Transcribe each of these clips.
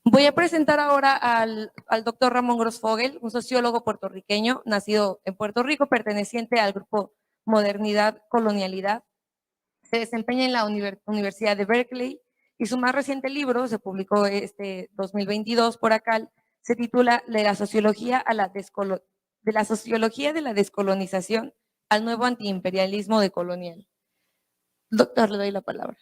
Voy a presentar ahora al doctor Ramón Grosfogel, un sociólogo puertorriqueño, nacido en Puerto Rico, perteneciente al grupo Modernidad Colonialidad. Se desempeña en la Universidad de Berkeley y su más reciente libro, se publicó este 2022 por ACAL, se titula De la sociología de la descolonización al nuevo antiimperialismo decolonial. Doctor, le doy la palabra.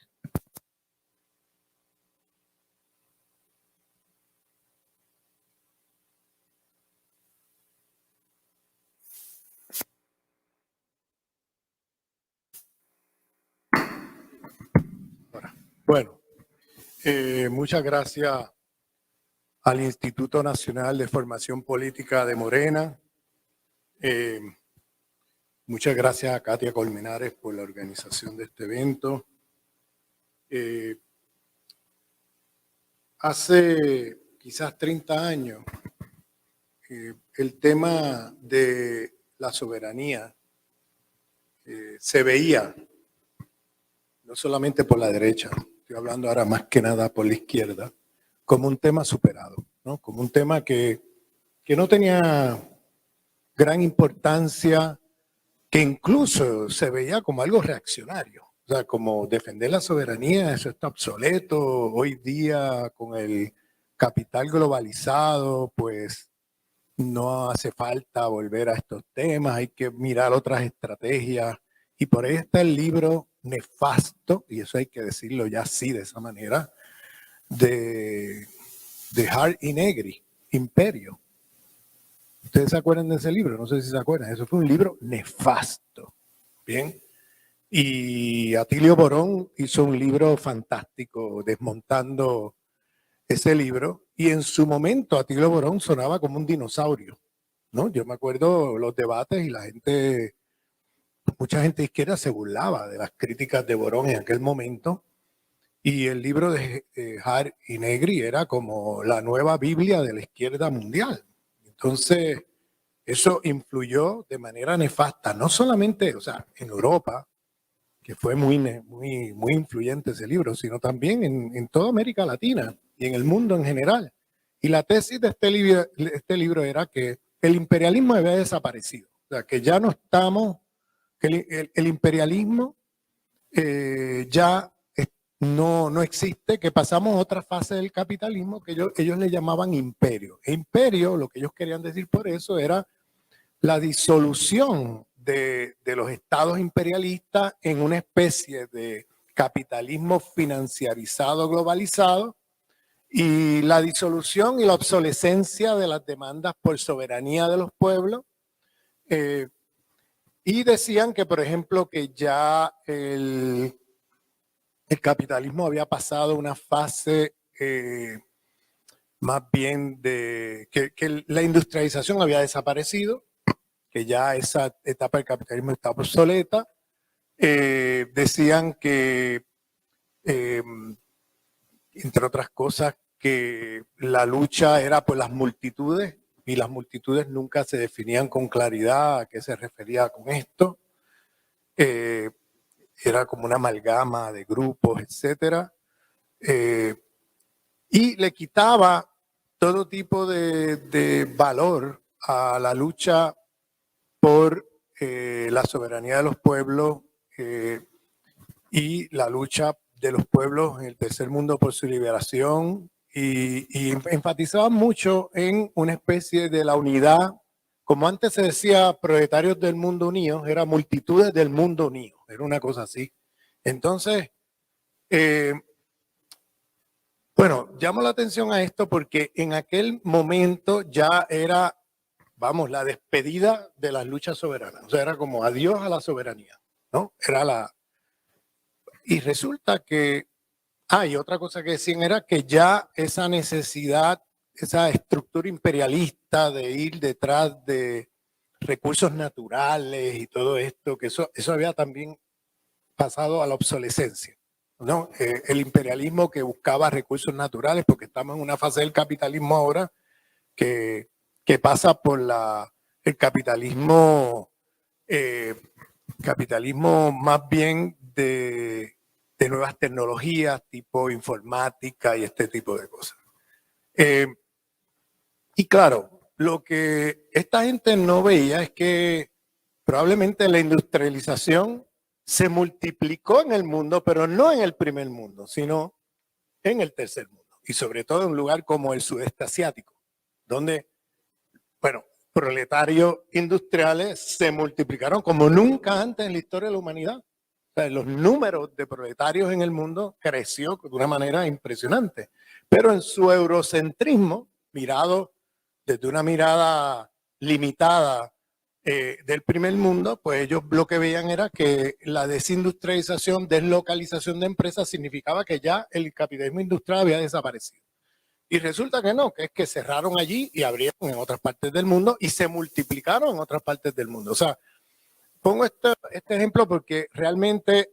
Bueno, muchas gracias al Instituto Nacional de Formación Política de Morena. Muchas gracias a Katia Colmenares por la organización de este evento. Hace quizás 30 años, el tema de la soberanía se veía no solamente por la derecha, estoy hablando ahora más que nada por la izquierda, como un tema superado, ¿no? Como un tema que no tenía gran importancia, que incluso se veía como algo reaccionario. O sea, como defender la soberanía, eso está obsoleto. Hoy día, con el capital globalizado, pues no hace falta volver a estos temas, hay que mirar otras estrategias. Y por ahí está el libro nefasto, y eso hay que decirlo ya así, de esa manera, de Hart y Negri, Imperio. ¿Ustedes se acuerdan de ese libro? No sé si se acuerdan. Eso fue un libro nefasto. Bien. Y Atilio Borón hizo un libro fantástico desmontando ese libro. Y en su momento Atilio Borón sonaba como un dinosaurio, ¿no? Yo me acuerdo los debates y la gente, mucha gente izquierda se burlaba de las críticas de Borón en aquel momento. Y el libro de Hart y Negri era como la nueva Biblia de la izquierda mundial. Entonces, eso influyó de manera nefasta, no solamente, o sea, en Europa, que fue muy influyente ese libro, sino también en toda América Latina y en el mundo en general. Y la tesis de este libro era que el imperialismo había desaparecido, o sea, que ya no estamos, que el imperialismo ya no existe, que pasamos a otra fase del capitalismo que ellos le llamaban imperio. E imperio, lo que ellos querían decir por eso era la disolución de los estados imperialistas en una especie de capitalismo financiarizado, globalizado, y la disolución y la obsolescencia de las demandas por soberanía de los pueblos. Y decían que, por ejemplo, que ya el capitalismo había pasado una fase más bien de que la industrialización había desaparecido, que ya esa etapa del capitalismo está obsoleta. Decían que, entre otras cosas, que la lucha era por las multitudes y las multitudes nunca se definían con claridad a qué se refería con esto. Era como una amalgama de grupos, etcétera. Y le quitaba todo tipo de valor a la lucha por la soberanía de los pueblos y la lucha de los pueblos en el tercer mundo por su liberación, y enfatizaban mucho en una especie de la unidad. Como antes se decía, proletarios del mundo unidos, era multitudes del mundo unido, era una cosa así. Entonces, bueno, llamo la atención a esto porque en aquel momento ya era, vamos, la despedida de las luchas soberanas. O sea, era como adiós a la soberanía, ¿no? Era la... Y resulta que, y otra cosa que decían era que ya esa necesidad, esa estructura imperialista de ir detrás de recursos naturales y todo esto, que eso había también pasado a la obsolescencia, ¿no? El imperialismo que buscaba recursos naturales, porque estamos en una fase del capitalismo ahora que pasa por el capitalismo, capitalismo más bien de nuevas tecnologías, tipo informática y este tipo de cosas. Y claro, lo que esta gente no veía es que probablemente la industrialización se multiplicó en el mundo, pero no en el primer mundo, sino en el tercer mundo. Y sobre todo en un lugar como el sudeste asiático, donde, bueno, proletarios industriales se multiplicaron como nunca antes en la historia de la humanidad. O sea, los números de proletarios en el mundo creció de una manera impresionante. Pero en su eurocentrismo, mirado desde una mirada limitada del primer mundo, pues ellos lo que veían era que la desindustrialización, deslocalización de empresas significaba que ya el capitalismo industrial había desaparecido. Y resulta que no, que es que cerraron allí y abrieron en otras partes del mundo y se multiplicaron en otras partes del mundo. O sea, pongo este ejemplo porque realmente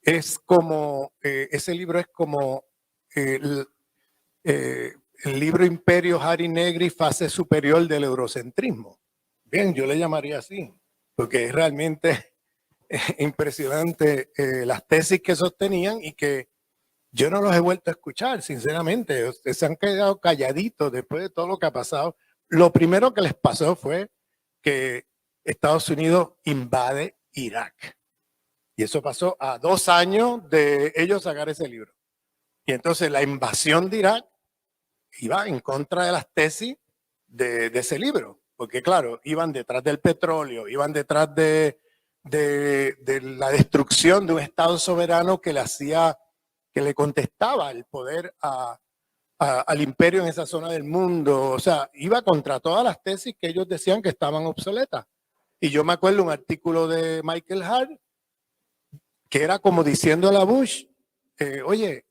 es como, ese libro es como el libro Imperio Hari Negri, fase superior del eurocentrismo. Bien, yo le llamaría así, porque es realmente impresionante las tesis que sostenían y que yo no los he vuelto a escuchar, sinceramente. Ustedes se han quedado calladitos después de todo lo que ha pasado. Lo primero que les pasó fue que Estados Unidos invade Irak. Y eso pasó a 2 años de ellos sacar ese libro. Y entonces la invasión de Irak iba en contra de las tesis de ese libro. Porque claro, iban detrás del petróleo, iban detrás de la destrucción de un Estado soberano que le contestaba el poder al imperio en esa zona del mundo. O sea, iba contra todas las tesis que ellos decían que estaban obsoletas. Y yo me acuerdo un artículo de Michael Hart que era como diciéndole a Bush, oye,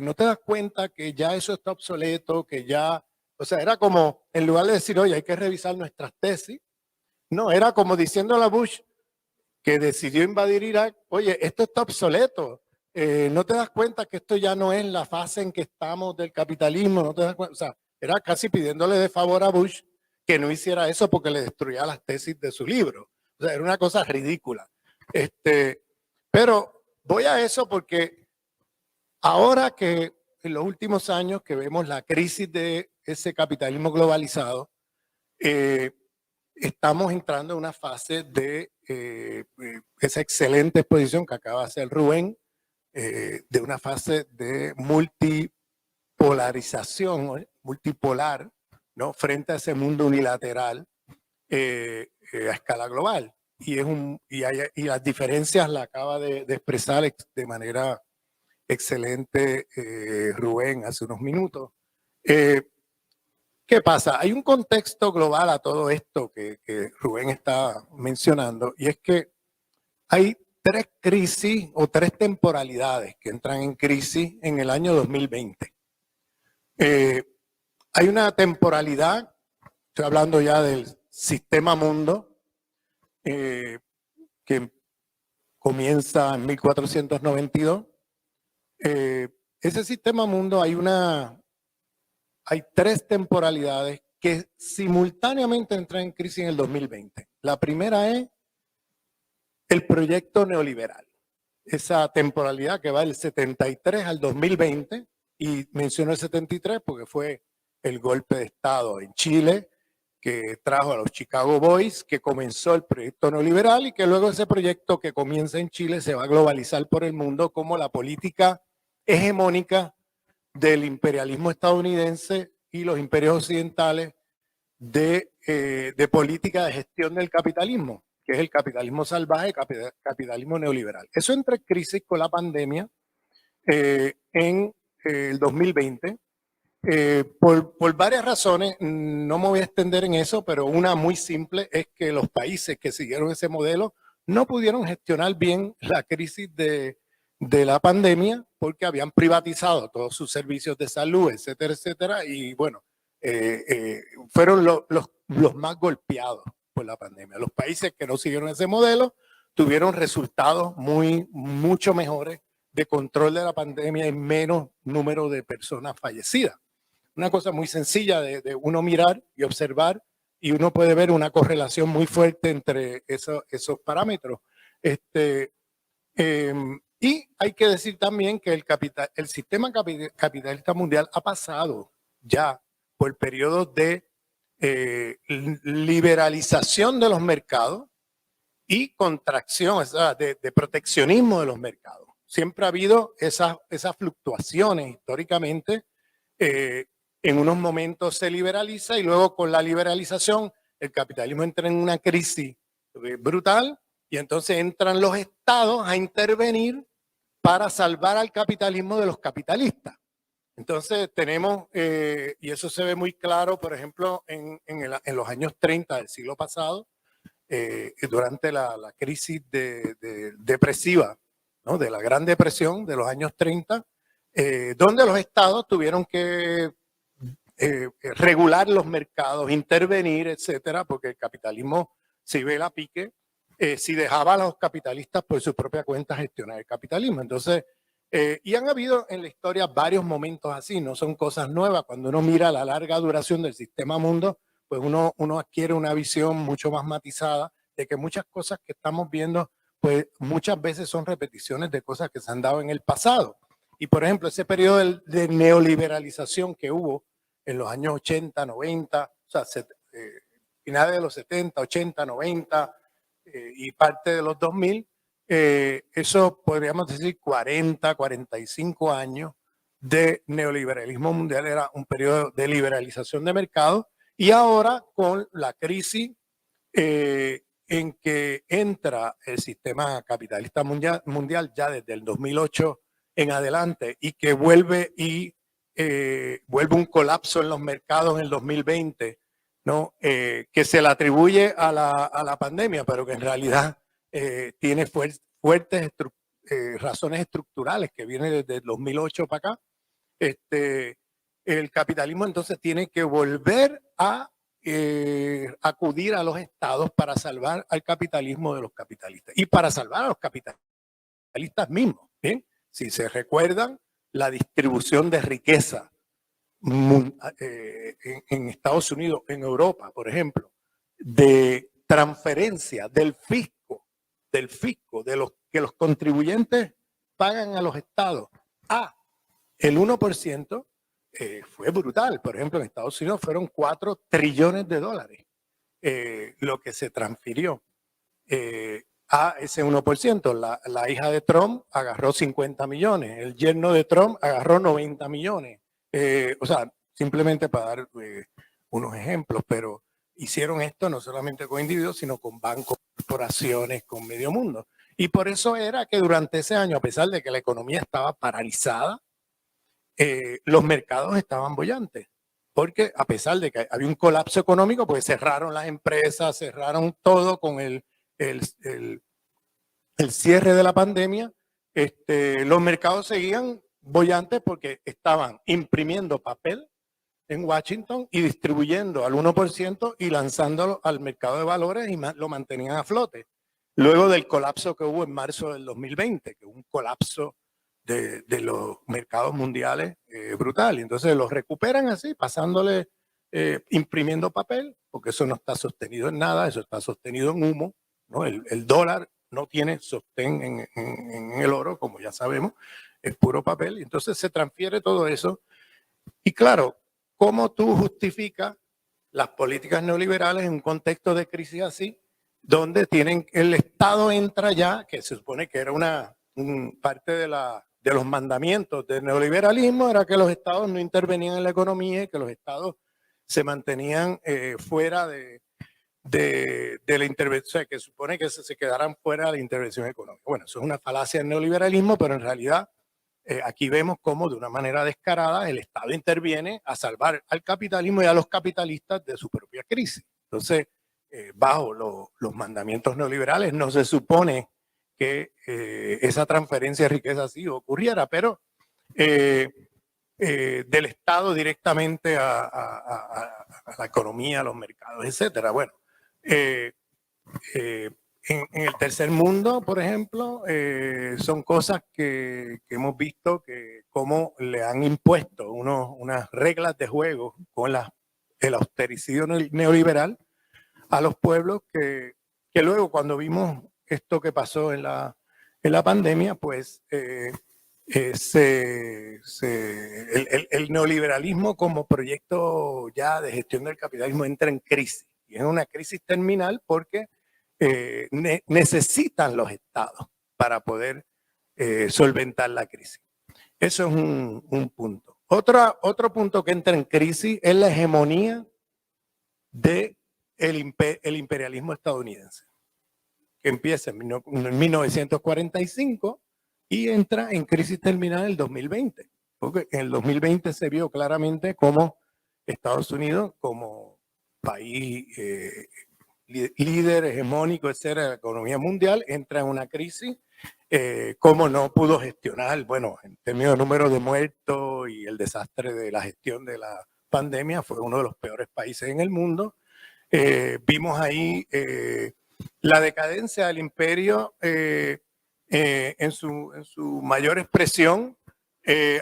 ¿no te das cuenta que ya eso está obsoleto, que ya, o sea, era como, en lugar de decir, oye, hay que revisar nuestras tesis, no, era como diciéndole a Bush, que decidió invadir Irak, oye, esto está obsoleto, ¿no te das cuenta que esto ya no es la fase en que estamos del capitalismo? ¿No te das cuenta? O sea, era casi pidiéndole de favor a Bush que no hiciera eso porque le destruía las tesis de su libro. O sea, era una cosa ridícula. Pero voy a eso porque ahora que en los últimos años que vemos la crisis de ese capitalismo globalizado, estamos entrando en una fase de esa excelente exposición que acaba de hacer Rubén, de una fase de multipolarización, multipolar, ¿no? Frente a ese mundo unilateral a escala global. Y las diferencias la acaba de expresar de manera excelente Rubén hace unos minutos. ¿Qué pasa? Hay un contexto global a todo esto que Rubén está mencionando, y es que hay 3 crisis o 3 temporalidades que entran en crisis en el año 2020. Hay una temporalidad, estoy hablando ya del sistema mundo, que comienza en 1492. Ese sistema mundo hay 3 temporalidades que simultáneamente entran en crisis en el 2020. La primera es el proyecto neoliberal. Esa temporalidad que va del 73 al 2020, y menciono el 73 porque fue el golpe de Estado en Chile, que trajo a los Chicago Boys, que comenzó el proyecto neoliberal y que luego ese proyecto que comienza en Chile se va a globalizar por el mundo como la política hegemónica del imperialismo estadounidense y los imperios occidentales de política de gestión del capitalismo, que es el capitalismo salvaje, capitalismo neoliberal. Eso entra en crisis con la pandemia en el 2020. Por varias razones, no me voy a extender en eso, pero una muy simple es que los países que siguieron ese modelo no pudieron gestionar bien la crisis de la pandemia porque habían privatizado todos sus servicios de salud, etcétera, etcétera, y bueno, fueron los más golpeados por la pandemia. Los países que no siguieron ese modelo tuvieron resultados mucho mejores de control de la pandemia y menos número de personas fallecidas. Una cosa muy sencilla de uno mirar y observar, y uno puede ver una correlación muy fuerte entre esos parámetros. Y hay que decir también que el sistema capitalista mundial ha pasado ya por periodos de liberalización de los mercados y contracción, o sea, de proteccionismo de los mercados. Siempre ha habido esas fluctuaciones históricamente. En unos momentos se liberaliza y luego con la liberalización el capitalismo entra en una crisis brutal y entonces entran los estados a intervenir para salvar al capitalismo de los capitalistas. Entonces tenemos, y eso se ve muy claro, por ejemplo, en los años 30 del siglo pasado, durante la crisis depresiva, ¿no? De la Gran Depresión de los años 30, donde los estados tuvieron que regular los mercados, intervenir, etcétera, porque el capitalismo se iba a pique si dejaba a los capitalistas por su propia cuenta gestionar el capitalismo. Entonces, y han habido en la historia varios momentos así, no son cosas nuevas. Cuando uno mira la larga duración del sistema mundo, pues uno adquiere una visión mucho más matizada de que muchas cosas que estamos viendo, pues muchas veces son repeticiones de cosas que se han dado en el pasado. Y por ejemplo, ese periodo de neoliberalización que hubo en los años 80, 90, o sea, finales de los 70, 80, 90 y parte de los 2000, eso podríamos decir 40, 45 años de neoliberalismo mundial, era un periodo de liberalización de mercado. Y ahora con la crisis en que entra el sistema capitalista mundial ya desde el 2008 en adelante y que vuelve un colapso en los mercados en el 2020, ¿no? Que se le atribuye a la pandemia, pero que en realidad tiene fuertes razones estructurales que vienen desde el 2008 para acá. El capitalismo entonces tiene que volver a acudir a los estados para salvar al capitalismo de los capitalistas y para salvar a los capitalistas mismos. ¿Bien? Si se recuerdan, la distribución de riqueza en Estados Unidos, en Europa, por ejemplo, de transferencia del fisco, de los que los contribuyentes pagan a los estados a el 1%, fue brutal. Por ejemplo, en Estados Unidos fueron 4 trillones de dólares lo que se transfirió a ese 1%. La hija de Trump agarró 50 millones, el yerno de Trump agarró 90 millones. O sea, simplemente para dar unos ejemplos, pero hicieron esto no solamente con individuos, sino con bancos, corporaciones, con medio mundo. Y por eso era que durante ese año, a pesar de que la economía estaba paralizada, los mercados estaban bollantes, porque a pesar de que había un colapso económico, pues cerraron las empresas, cerraron todo con el cierre de la pandemia, los mercados seguían bollantes porque estaban imprimiendo papel en Washington y distribuyendo al 1% y lanzándolo al mercado de valores y lo mantenían a flote. Luego del colapso que hubo en marzo del 2020, que hubo un colapso de los mercados mundiales brutal. Y entonces los recuperan así, pasándole, imprimiendo papel, porque eso no está sostenido en nada, eso está sostenido en humo, ¿no? El dólar no tiene sostén en el oro, como ya sabemos, es puro papel. Y entonces se transfiere todo eso. Y claro, ¿cómo tú justificas las políticas neoliberales en un contexto de crisis así, donde el Estado entra ya, que se supone que era parte de los mandamientos del neoliberalismo, era que los estados no intervenían en la economía y que los estados se mantenían fuera de la intervención, que supone que se quedaran fuera de la intervención económica. Bueno, eso es una falacia del neoliberalismo, pero en realidad aquí vemos cómo de una manera descarada el Estado interviene a salvar al capitalismo y a los capitalistas de su propia crisis. Entonces, bajo los mandamientos neoliberales no se supone que esa transferencia de riqueza así ocurriera, pero del Estado directamente a la economía, a los mercados, etcétera. Bueno, en el tercer mundo, por ejemplo, son cosas que hemos visto que cómo le han impuesto unas reglas de juego con el austericidio neoliberal a los pueblos que luego cuando vimos esto que pasó en la en la pandemia, pues el neoliberalismo como proyecto ya de gestión del capitalismo entra en crisis. Y es una crisis terminal porque necesitan los estados para poder solventar la crisis. Eso es un punto. Otro punto que entra en crisis es la hegemonía del imperialismo estadounidense, que empieza en 1945 y entra en crisis terminal en el 2020. Porque en el 2020 se vio claramente cómo Estados Unidos, como país líder, hegemónico, etcétera, de la economía mundial, entra en una crisis, cómo no pudo gestionar, bueno, en términos de número de muertos y el desastre de la gestión de la pandemia, fue uno de los peores países en el mundo. Vimos ahí la decadencia del imperio en su mayor expresión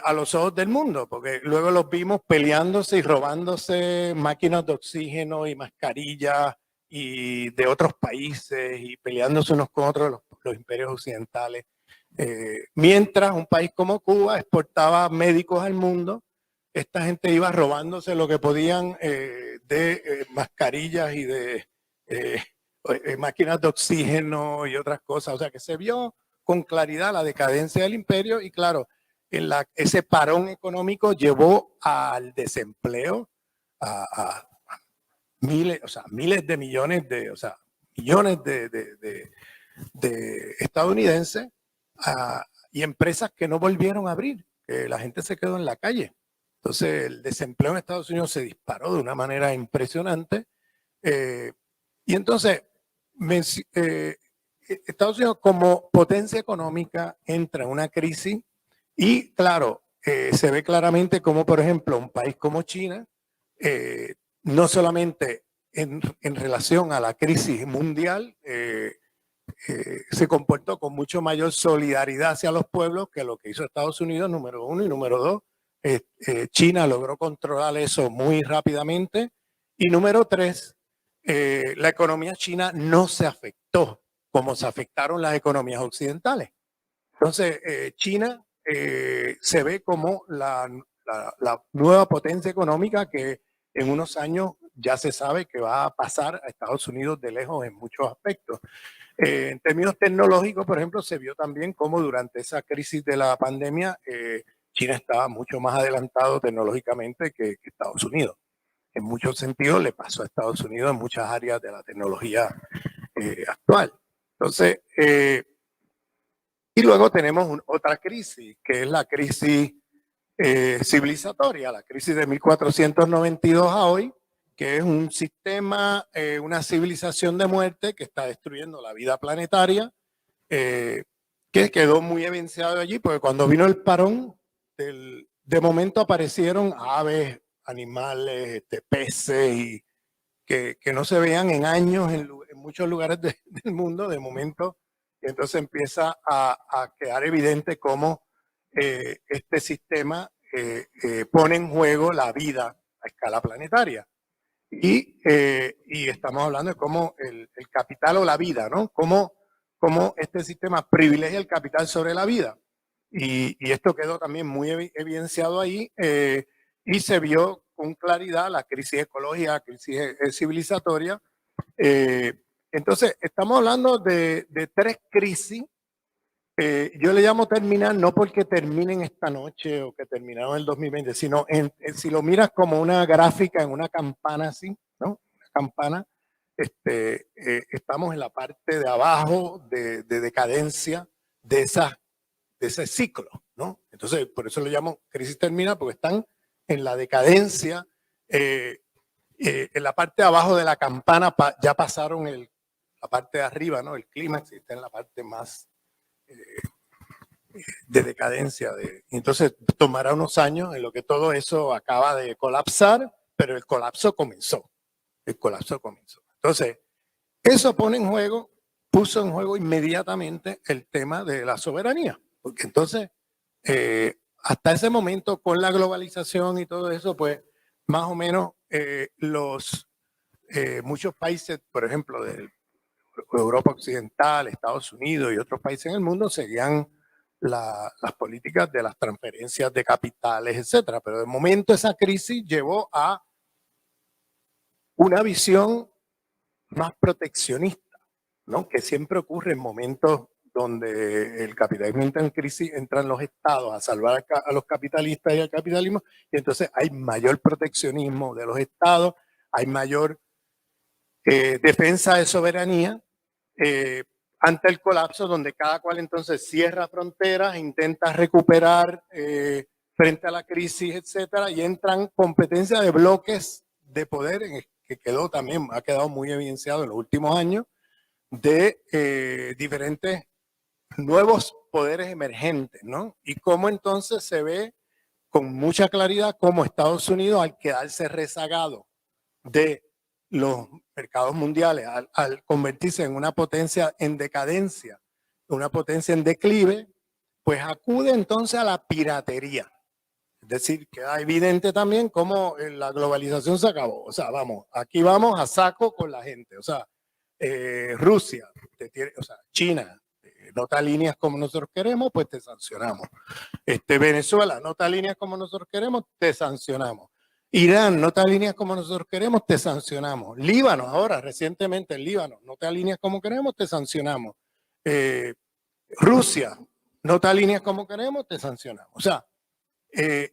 a los ojos del mundo, porque luego los vimos peleándose y robándose máquinas de oxígeno y mascarillas y de otros países y peleándose unos con otros los imperios occidentales. Mientras un país como Cuba exportaba médicos al mundo, esta gente iba robándose lo que podían de mascarillas y de máquinas de oxígeno y otras cosas. O sea que se vio con claridad la decadencia del imperio y claro, ese parón económico llevó al desempleo a miles, miles de millones millones de estadounidenses y empresas que no volvieron a abrir, que la gente se quedó en la calle. Entonces el desempleo en Estados Unidos se disparó de una manera impresionante y entonces Estados Unidos como potencia económica entra en una crisis y claro, se ve claramente como por ejemplo un país como China, no solamente en relación a la crisis mundial, se comportó con mucho mayor solidaridad hacia los pueblos que lo que hizo Estados Unidos, número uno, y número dos, China logró controlar eso muy rápidamente, y número tres, la economía china no se afectó como se afectaron las economías occidentales. Entonces, China se ve como la nueva potencia económica que en unos años ya se sabe que va a pasar a Estados Unidos de lejos en muchos aspectos. En términos tecnológicos, por ejemplo, se vio también cómo durante esa crisis de la pandemia China estaba mucho más adelantado tecnológicamente que Estados Unidos. En muchos sentidos le pasó a Estados Unidos en muchas áreas de la tecnología actual. Entonces, y luego tenemos otra crisis, que es la crisis civilizatoria, la crisis de 1492 a hoy, que es un sistema, una civilización de muerte que está destruyendo la vida planetaria, que quedó muy evidenciado allí, porque cuando vino el parón, de momento aparecieron aves, animales, peces, y que no se veían en años en muchos lugares del mundo, de momento, y entonces empieza a quedar evidente cómo este sistema pone en juego la vida a escala planetaria. Y estamos hablando de cómo el capital o la vida, ¿no? Cómo este sistema privilegia el capital sobre la vida. Y esto quedó también muy evidenciado ahí y se vio con claridad la crisis ecológica, la crisis civilizatoria. Entonces, estamos hablando de tres crisis. Yo le llamo terminar no porque terminen esta noche o que terminaron en el 2020, sino si lo miras como una gráfica en una campana así, ¿no? Una campana, estamos en la parte de abajo de decadencia de ese ciclo, ¿no? Entonces, por eso lo llamo crisis terminal, porque están en la decadencia, en la parte de abajo de la campana ya pasaron la parte de arriba, ¿no? El clímax está en la parte más de decadencia. Entonces tomará unos años en lo que todo eso acaba de colapsar, pero el colapso comenzó. El colapso comenzó. Entonces, eso puso en juego inmediatamente el tema de la soberanía, porque entonces, hasta ese momento, con la globalización y todo eso, pues más o menos muchos países, por ejemplo, de Europa Occidental, Estados Unidos y otros países en el mundo seguían las políticas de las transferencias de capitales, etcétera. Pero de momento esa crisis llevó a una visión más proteccionista, ¿no? Que siempre ocurre en momentos donde el capitalismo entra en crisis, entran los estados a salvar a los capitalistas y al capitalismo, y entonces hay mayor proteccionismo de los estados, hay mayor defensa de soberanía ante el colapso, donde cada cual entonces cierra fronteras, intenta recuperar frente a la crisis, etcétera, y entran competencias de bloques de poder, que ha quedado muy evidenciado en los últimos años, de diferentes nuevos poderes emergentes, ¿no? Y cómo entonces se ve con mucha claridad cómo Estados Unidos, al quedarse rezagado de los mercados mundiales, al convertirse en una potencia en decadencia, una potencia en declive, pues acude entonces a la piratería. Es decir, queda evidente también cómo la globalización se acabó. O sea, aquí vamos a saco con la gente. O sea, Rusia, China, no te alineas como nosotros queremos, pues te sancionamos. Venezuela, no te alineas como nosotros queremos, te sancionamos. Irán, no te alineas como nosotros queremos, te sancionamos. Líbano, ahora, recientemente el Líbano, no te alineas como queremos, te sancionamos. Rusia, no te alineas como queremos, te sancionamos. O sea,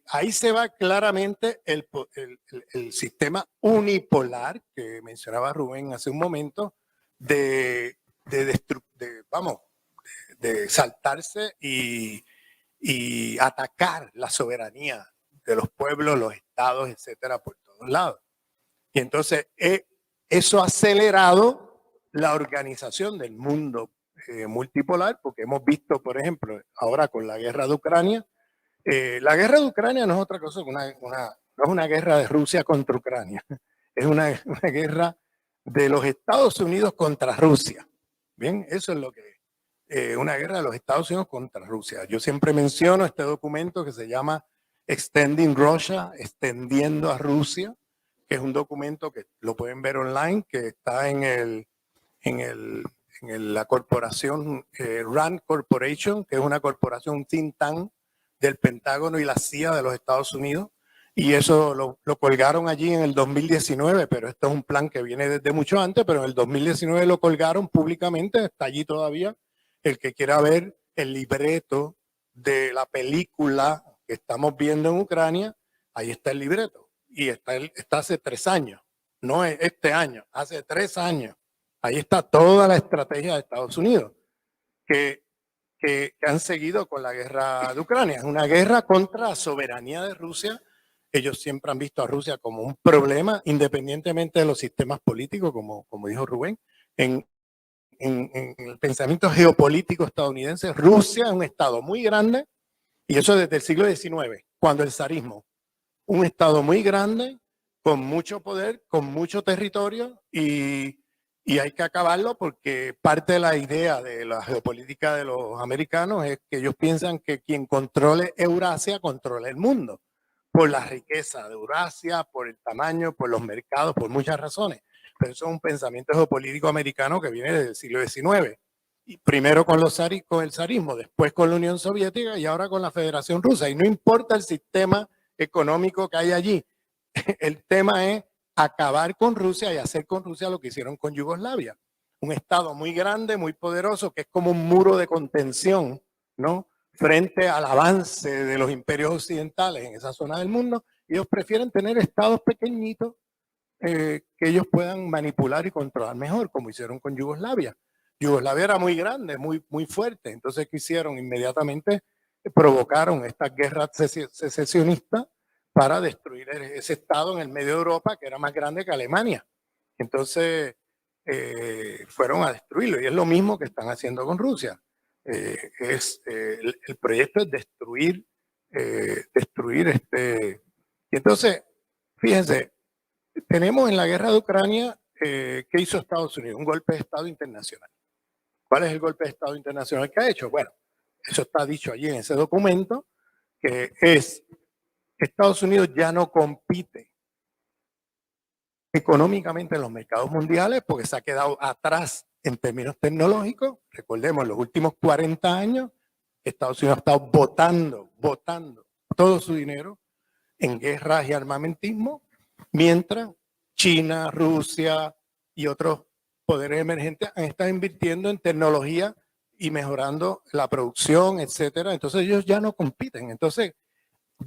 ahí se va claramente el sistema unipolar que mencionaba Rubén hace un momento de saltarse y atacar la soberanía de los pueblos, los estados, etcétera, por todos lados. Y entonces eso ha acelerado la organización del mundo multipolar, porque hemos visto, por ejemplo, ahora con la guerra de Ucrania, la guerra de Ucrania no es otra cosa que no es una guerra de Rusia contra Ucrania, es una guerra de los Estados Unidos contra Rusia. Bien, eso es lo que es, una guerra de los Estados Unidos contra Rusia. Yo siempre menciono este documento que se llama Extending Russia, extendiendo a Rusia, que es un documento que lo pueden ver online, que está en la corporación RAND Corporation, que es una corporación, un think tank del Pentágono y la CIA de los Estados Unidos, y eso lo colgaron allí en el 2019, pero esto es un plan que viene desde mucho antes, pero en el 2019 lo colgaron públicamente, está allí todavía. El que quiera ver el libreto de la película que estamos viendo en Ucrania, ahí está el libreto, y está hace 3 años, no es este año, hace 3 años. Ahí está toda la estrategia de Estados Unidos, que han seguido con la guerra de Ucrania. Es una guerra contra la soberanía de Rusia. Ellos siempre han visto a Rusia como un problema, independientemente de los sistemas políticos, como dijo Rubén. En el pensamiento geopolítico estadounidense, Rusia es un estado muy grande, y eso desde el siglo XIX, cuando el zarismo, un estado muy grande, con mucho poder, con mucho territorio, y hay que acabarlo porque parte de la idea de la geopolítica de los americanos es que ellos piensan que quien controle Eurasia controla el mundo, por la riqueza de Eurasia, por el tamaño, por los mercados, por muchas razones. Pero eso es un pensamiento geopolítico americano que viene desde el siglo XIX. Y primero con el zarismo, después con la Unión Soviética y ahora con la Federación Rusa. Y no importa el sistema económico que hay allí. El tema es acabar con Rusia y hacer con Rusia lo que hicieron con Yugoslavia. Un estado muy grande, muy poderoso, que es como un muro de contención, ¿no? Frente al avance de los imperios occidentales en esa zona del mundo. Ellos prefieren tener estados pequeñitos que ellos puedan manipular y controlar mejor, como hicieron con Yugoslavia. Yugoslavia era muy grande, muy fuerte. Entonces, ¿qué hicieron? Inmediatamente provocaron estas guerras secesionistas para destruir ese estado en el medio de Europa, que era más grande que Alemania. Entonces, fueron a destruirlo. Y es lo mismo que están haciendo con Rusia. El proyecto es destruir Y entonces, fíjense, tenemos en la guerra de Ucrania, ¿qué hizo Estados Unidos? Un golpe de Estado internacional. ¿Cuál es el golpe de Estado internacional que ha hecho? Bueno, eso está dicho allí en ese documento, que es Estados Unidos ya no compite económicamente en los mercados mundiales porque se ha quedado atrás en términos tecnológicos, recordemos, en los últimos 40 años, Estados Unidos ha estado botando todo su dinero en guerras y armamentismo, mientras China, Rusia y otros poderes emergentes han estado invirtiendo en tecnología y mejorando la producción, etcétera. Entonces ellos ya no compiten. Entonces,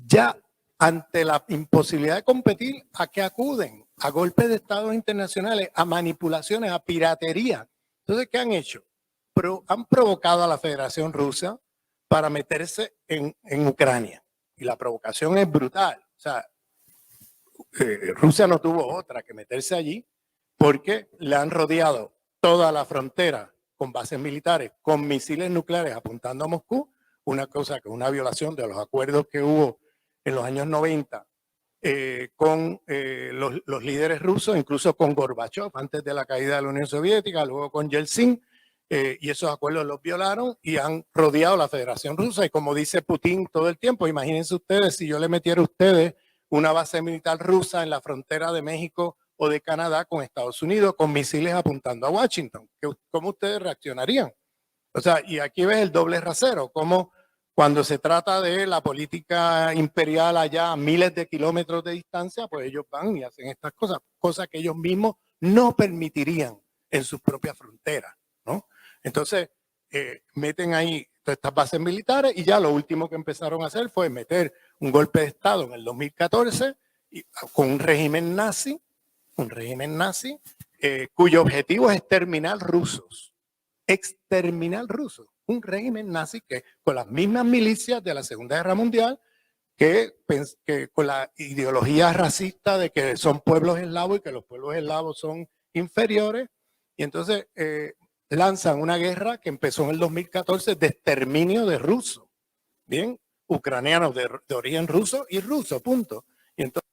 ya ante la imposibilidad de competir, ¿a qué acuden? A golpes de estados internacionales, a manipulaciones, a piratería. Entonces, ¿qué han hecho? Han provocado a la Federación Rusa para meterse en Ucrania. Y la provocación es brutal. O sea, Rusia no tuvo otra que meterse allí porque le han rodeado toda la frontera con bases militares, con misiles nucleares apuntando a Moscú, una cosa que es una violación de los acuerdos que hubo en los años 90 con los líderes rusos, incluso con Gorbachev antes de la caída de la Unión Soviética, luego con Yeltsin, y esos acuerdos los violaron y han rodeado la Federación Rusa. Y como dice Putin todo el tiempo, imagínense ustedes si yo le metiera a ustedes una base militar rusa en la frontera de México o de Canadá con Estados Unidos, con misiles apuntando a Washington. ¿Cómo ustedes reaccionarían? O sea, y aquí ves el doble rasero, como cuando se trata de la política imperial allá a miles de kilómetros de distancia, pues ellos van y hacen estas cosas que ellos mismos no permitirían en sus propias fronteras, ¿no? Entonces, meten ahí todas estas bases militares y ya lo último que empezaron a hacer fue meter un golpe de Estado en el 2014 con un régimen nazi, cuyo objetivo es exterminar rusos. Un régimen nazi que con las mismas milicias de la Segunda Guerra Mundial, que con la ideología racista de que son pueblos eslavos y que los pueblos eslavos son inferiores, y entonces lanzan una guerra que empezó en el 2014 de exterminio de rusos, bien, ucranianos de origen ruso y ruso, punto. Y entonces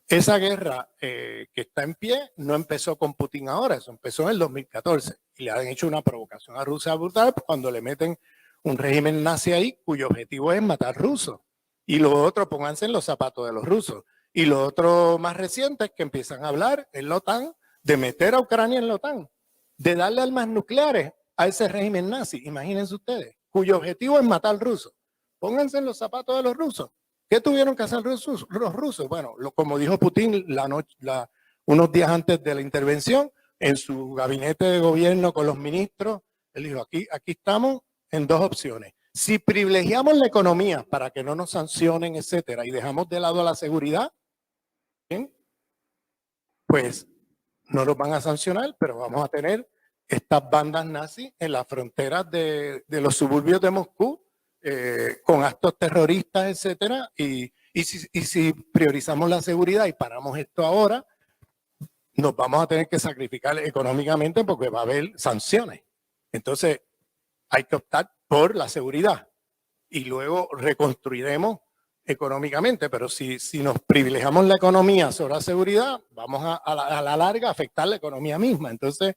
esa guerra que está en pie no empezó con Putin ahora, eso empezó en el 2014 y le han hecho una provocación a Rusia brutal cuando le meten un régimen nazi ahí cuyo objetivo es matar rusos. Y lo otro, pónganse en los zapatos de los rusos. Y lo otro más reciente es que empiezan a hablar en la OTAN de meter a Ucrania en la OTAN, de darle armas nucleares a ese régimen nazi, imagínense ustedes, cuyo objetivo es matar rusos. Pónganse en los zapatos de los rusos. ¿Qué tuvieron que hacer los rusos? Bueno, como dijo Putin unos días antes de la intervención, en su gabinete de gobierno con los ministros, él dijo, aquí estamos en dos opciones. Si privilegiamos la economía para que no nos sancionen, etcétera, y dejamos de lado la seguridad, ¿bien? Pues no los van a sancionar, pero vamos a tener estas bandas nazis en las fronteras de los suburbios de Moscú, con actos terroristas, etcétera, y si priorizamos la seguridad y paramos esto ahora, nos vamos a tener que sacrificar económicamente porque va a haber sanciones. Entonces, hay que optar por la seguridad y luego reconstruiremos económicamente, pero si nos privilegiamos la economía sobre la seguridad, vamos a la larga a afectar la economía misma. Entonces,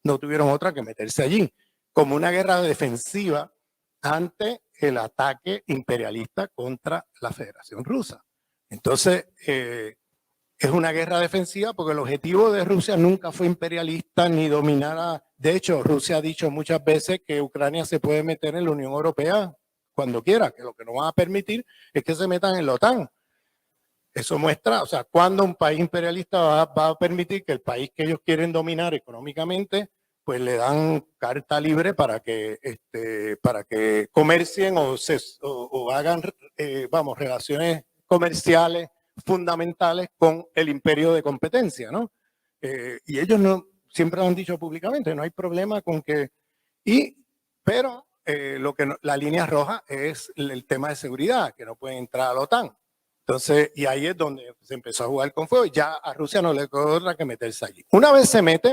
no tuvieron otra que meterse allí, como una guerra defensiva ante el ataque imperialista contra la Federación Rusa. Entonces, es una guerra defensiva porque el objetivo de Rusia nunca fue imperialista ni dominar. De hecho, Rusia ha dicho muchas veces que Ucrania se puede meter en la Unión Europea cuando quiera, que lo que no van a permitir es que se metan en la OTAN. Eso muestra, o sea, cuando un país imperialista va a permitir que el país que ellos quieren dominar económicamente, pues le dan carta libre para que comercien o hagan, relaciones comerciales fundamentales con el imperio de competencia, ¿no? Y ellos siempre lo han dicho públicamente, no hay problema con que... Pero la línea roja es el tema de seguridad, que no pueden entrar a la OTAN. Entonces, y ahí es donde se empezó a jugar con fuego. Ya a Rusia no le quedó otra que meterse allí. Una vez se mete,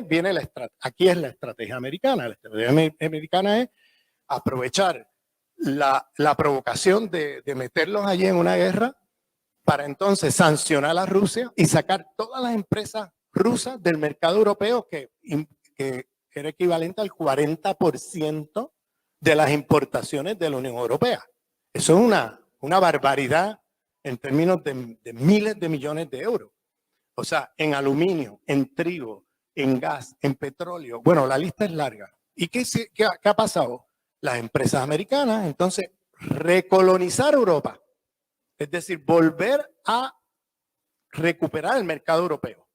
aquí es la estrategia americana. La estrategia americana es aprovechar la provocación de meterlos allí en una guerra para entonces sancionar a Rusia y sacar todas las empresas rusas del mercado europeo, que era equivalente al 40% de las importaciones de la Unión Europea. Eso es una barbaridad en términos de miles de millones de euros. O sea, en aluminio, en trigo, en gas, en petróleo. Bueno, la lista es larga. ¿Y qué ha pasado? Las empresas americanas, entonces, recolonizar Europa. Es decir, volver a recuperar el mercado europeo.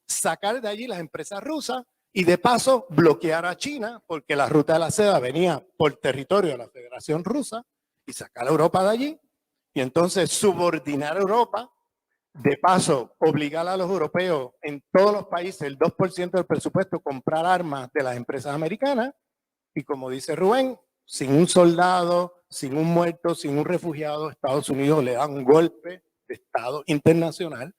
Sacar de allí las empresas rusas y de paso bloquear a China, porque la ruta de la seda venía por territorio de la Federación Rusa, y sacar a Europa de allí. Y entonces subordinar a Europa. De paso, obligar a los europeos en todos los países, el 2% del presupuesto, comprar armas de las empresas americanas. Y como dice Rubén, sin un soldado, sin un muerto, sin un refugiado, Estados Unidos le da un golpe de Estado internacional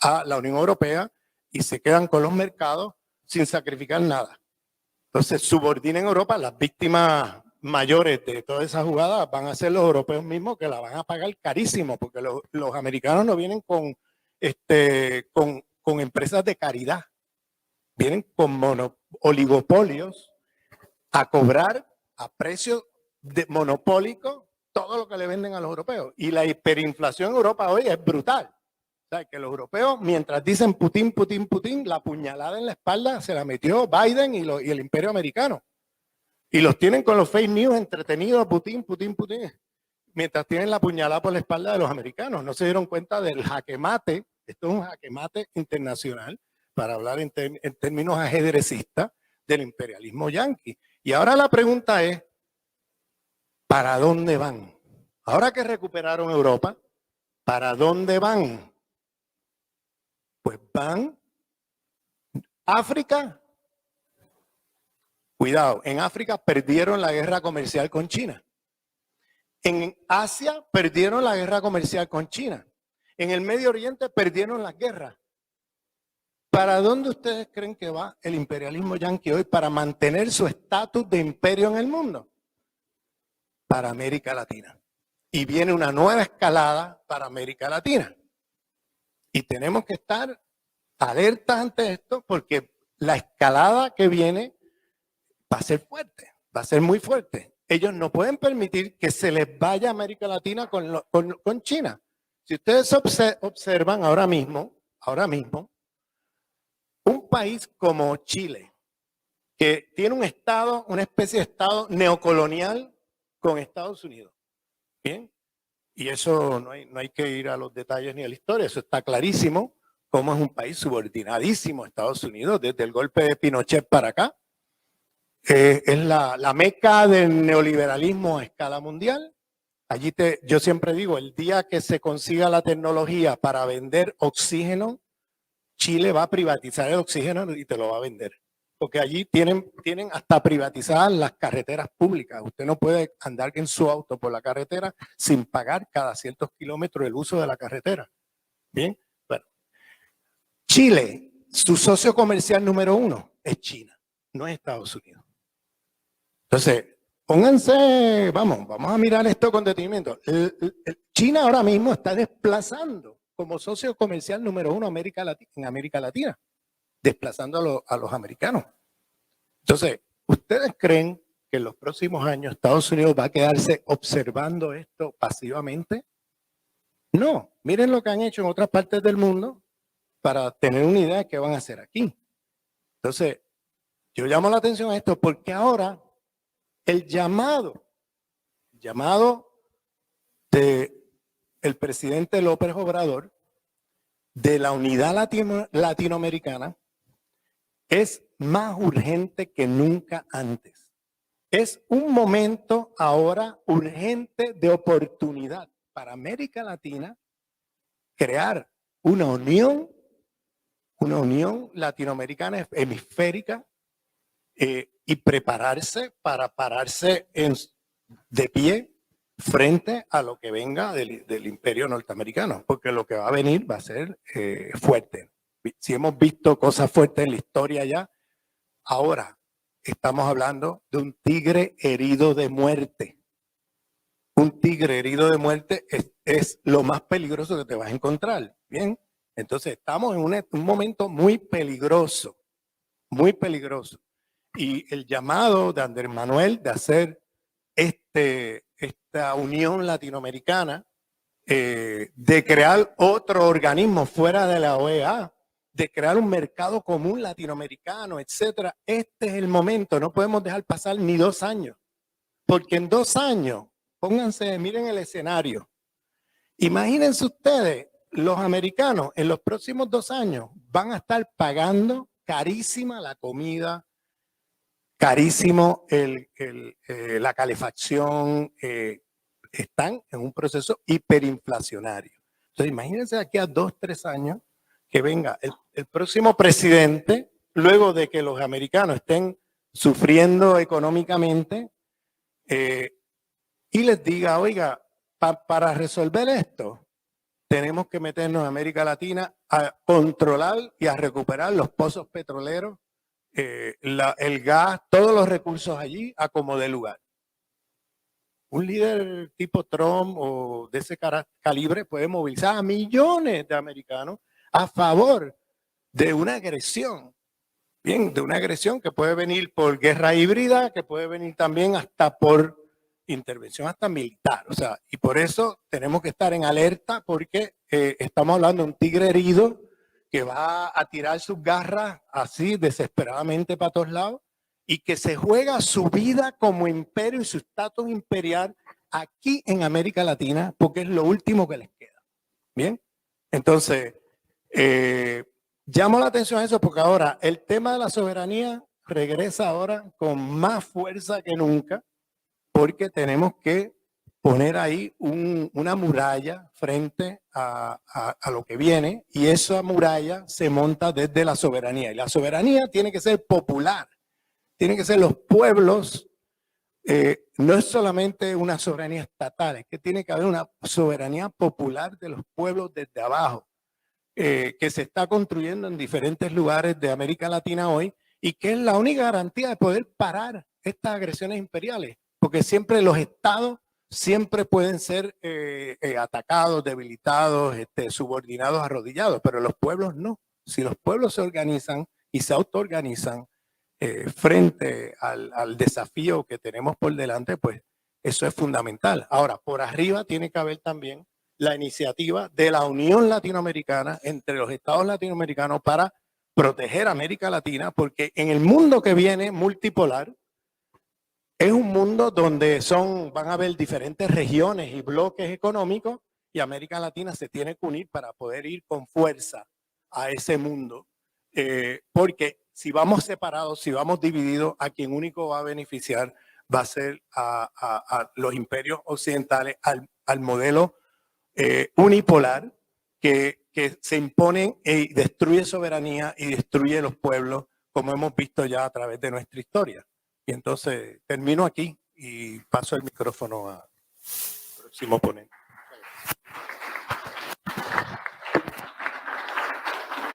a la Unión Europea y se quedan con los mercados sin sacrificar nada. Entonces, subordinen Europa, las víctimas mayores de toda esa jugada van a ser los europeos mismos, que la van a pagar carísimo, porque los americanos no vienen con empresas de caridad, vienen con oligopolios a cobrar a precios monopólicos todo lo que le venden a los europeos. Y la hiperinflación en Europa hoy es brutal. O sea, que los europeos, mientras dicen Putin, Putin, Putin, la puñalada en la espalda se la metió Biden y el imperio americano. Y los tienen con los fake news entretenidos, Putin, Putin, Putin, mientras tienen la puñalada por la espalda de los americanos. No se dieron cuenta del jaque mate. Esto es un jaque mate internacional, para hablar en términos ajedrecistas, del imperialismo yanqui. Y ahora la pregunta es, ¿para dónde van? Ahora que recuperaron Europa, ¿para dónde van? Pues van África. Cuidado, en África perdieron la guerra comercial con China. En Asia perdieron la guerra comercial con China. En el Medio Oriente perdieron las guerras. ¿Para dónde ustedes creen que va el imperialismo yanqui hoy para mantener su estatus de imperio en el mundo? Para América Latina. Y viene una nueva escalada para América Latina. Y tenemos que estar alertas ante esto, porque la escalada que viene va a ser fuerte, va a ser muy fuerte. Ellos no pueden permitir que se les vaya a América Latina con China. Si ustedes observan ahora mismo, un país como Chile, que tiene un estado, una especie de estado neocolonial con Estados Unidos. Bien, y eso no hay que ir a los detalles ni a la historia, eso está clarísimo, cómo es un país subordinadísimo a Estados Unidos desde el golpe de Pinochet para acá. Es la meca del neoliberalismo a escala mundial. Allí yo siempre digo, el día que se consiga la tecnología para vender oxígeno, Chile va a privatizar el oxígeno y te lo va a vender. Porque allí tienen hasta privatizadas las carreteras públicas. Usted no puede andar en su auto por la carretera sin pagar cada ciertos kilómetros el uso de la carretera. Bien, bueno. Chile, su socio comercial número 1 es China, no es Estados Unidos. Entonces, pónganse, vamos a mirar esto con detenimiento. China ahora mismo está desplazando como socio comercial número 1 en América Latina, desplazando a los americanos. Entonces, ¿ustedes creen que en los próximos años Estados Unidos va a quedarse observando esto pasivamente? No, miren lo que han hecho en otras partes del mundo para tener una idea de qué van a hacer aquí. Entonces, yo llamo la atención a esto porque ahora el llamado del presidente López Obrador de la unidad latinoamericana es más urgente que nunca antes. Es un momento ahora urgente de oportunidad para América Latina crear una unión latinoamericana hemisférica y prepararse para pararse de pie frente a lo que venga del imperio norteamericano, porque lo que va a venir va a ser fuerte. Si hemos visto cosas fuertes en la historia ya, ahora estamos hablando de un tigre herido de muerte. Un tigre herido de muerte es lo más peligroso que te vas a encontrar. Bien, entonces estamos en un momento muy peligroso, muy peligroso. Y el llamado de Andrés Manuel de hacer esta unión latinoamericana, de crear otro organismo fuera de la OEA, de crear un mercado común latinoamericano, etcétera. Este es el momento, no podemos dejar pasar ni 2 años, porque en 2 años, pónganse, miren el escenario. Imagínense ustedes, los americanos en los próximos 2 años van a estar pagando carísima la comida, carísimo la calefacción, están en un proceso hiperinflacionario. Entonces, imagínense aquí a 2, 3 años que venga el próximo presidente, luego de que los americanos estén sufriendo económicamente, y les diga, oiga, para resolver esto, tenemos que meternos en América Latina a controlar y a recuperar los pozos petroleros, el gas, todos los recursos allí a como dé lugar. Un líder tipo Trump o de ese calibre puede movilizar a millones de americanos a favor de una agresión. Bien, de una agresión que puede venir por guerra híbrida, que puede venir también hasta por intervención hasta militar. O sea, y por eso tenemos que estar en alerta porque estamos hablando de un tigre herido que va a tirar sus garras así desesperadamente para todos lados y que se juega su vida como imperio y su estatus imperial aquí en América Latina porque es lo último que les queda. Bien, entonces llamo la atención a eso porque ahora el tema de la soberanía regresa ahora con más fuerza que nunca porque tenemos que poner ahí una muralla frente a lo que viene y esa muralla se monta desde la soberanía y la soberanía tiene que ser popular. Tienen que ser los pueblos, no es solamente una soberanía estatal, es que tiene que haber una soberanía popular de los pueblos desde abajo, que se está construyendo en diferentes lugares de América Latina hoy y que es la única garantía de poder parar estas agresiones imperiales, porque siempre los estados siempre pueden ser atacados, debilitados, subordinados, arrodillados, pero los pueblos no. Si los pueblos se organizan y se autoorganizan, frente al desafío que tenemos por delante, pues eso es fundamental. Ahora, por arriba tiene que haber también la iniciativa de la Unión Latinoamericana entre los estados latinoamericanos para proteger a América Latina, porque en el mundo que viene multipolar, es un mundo donde van a haber diferentes regiones y bloques económicos y América Latina se tiene que unir para poder ir con fuerza a ese mundo, porque si vamos separados, si vamos divididos, a quien único va a beneficiar va a ser a los imperios occidentales, al modelo unipolar que se impone y destruye soberanía y destruye los pueblos, como hemos visto ya a través de nuestra historia. Y entonces termino aquí y paso el micrófono al próximo ponente.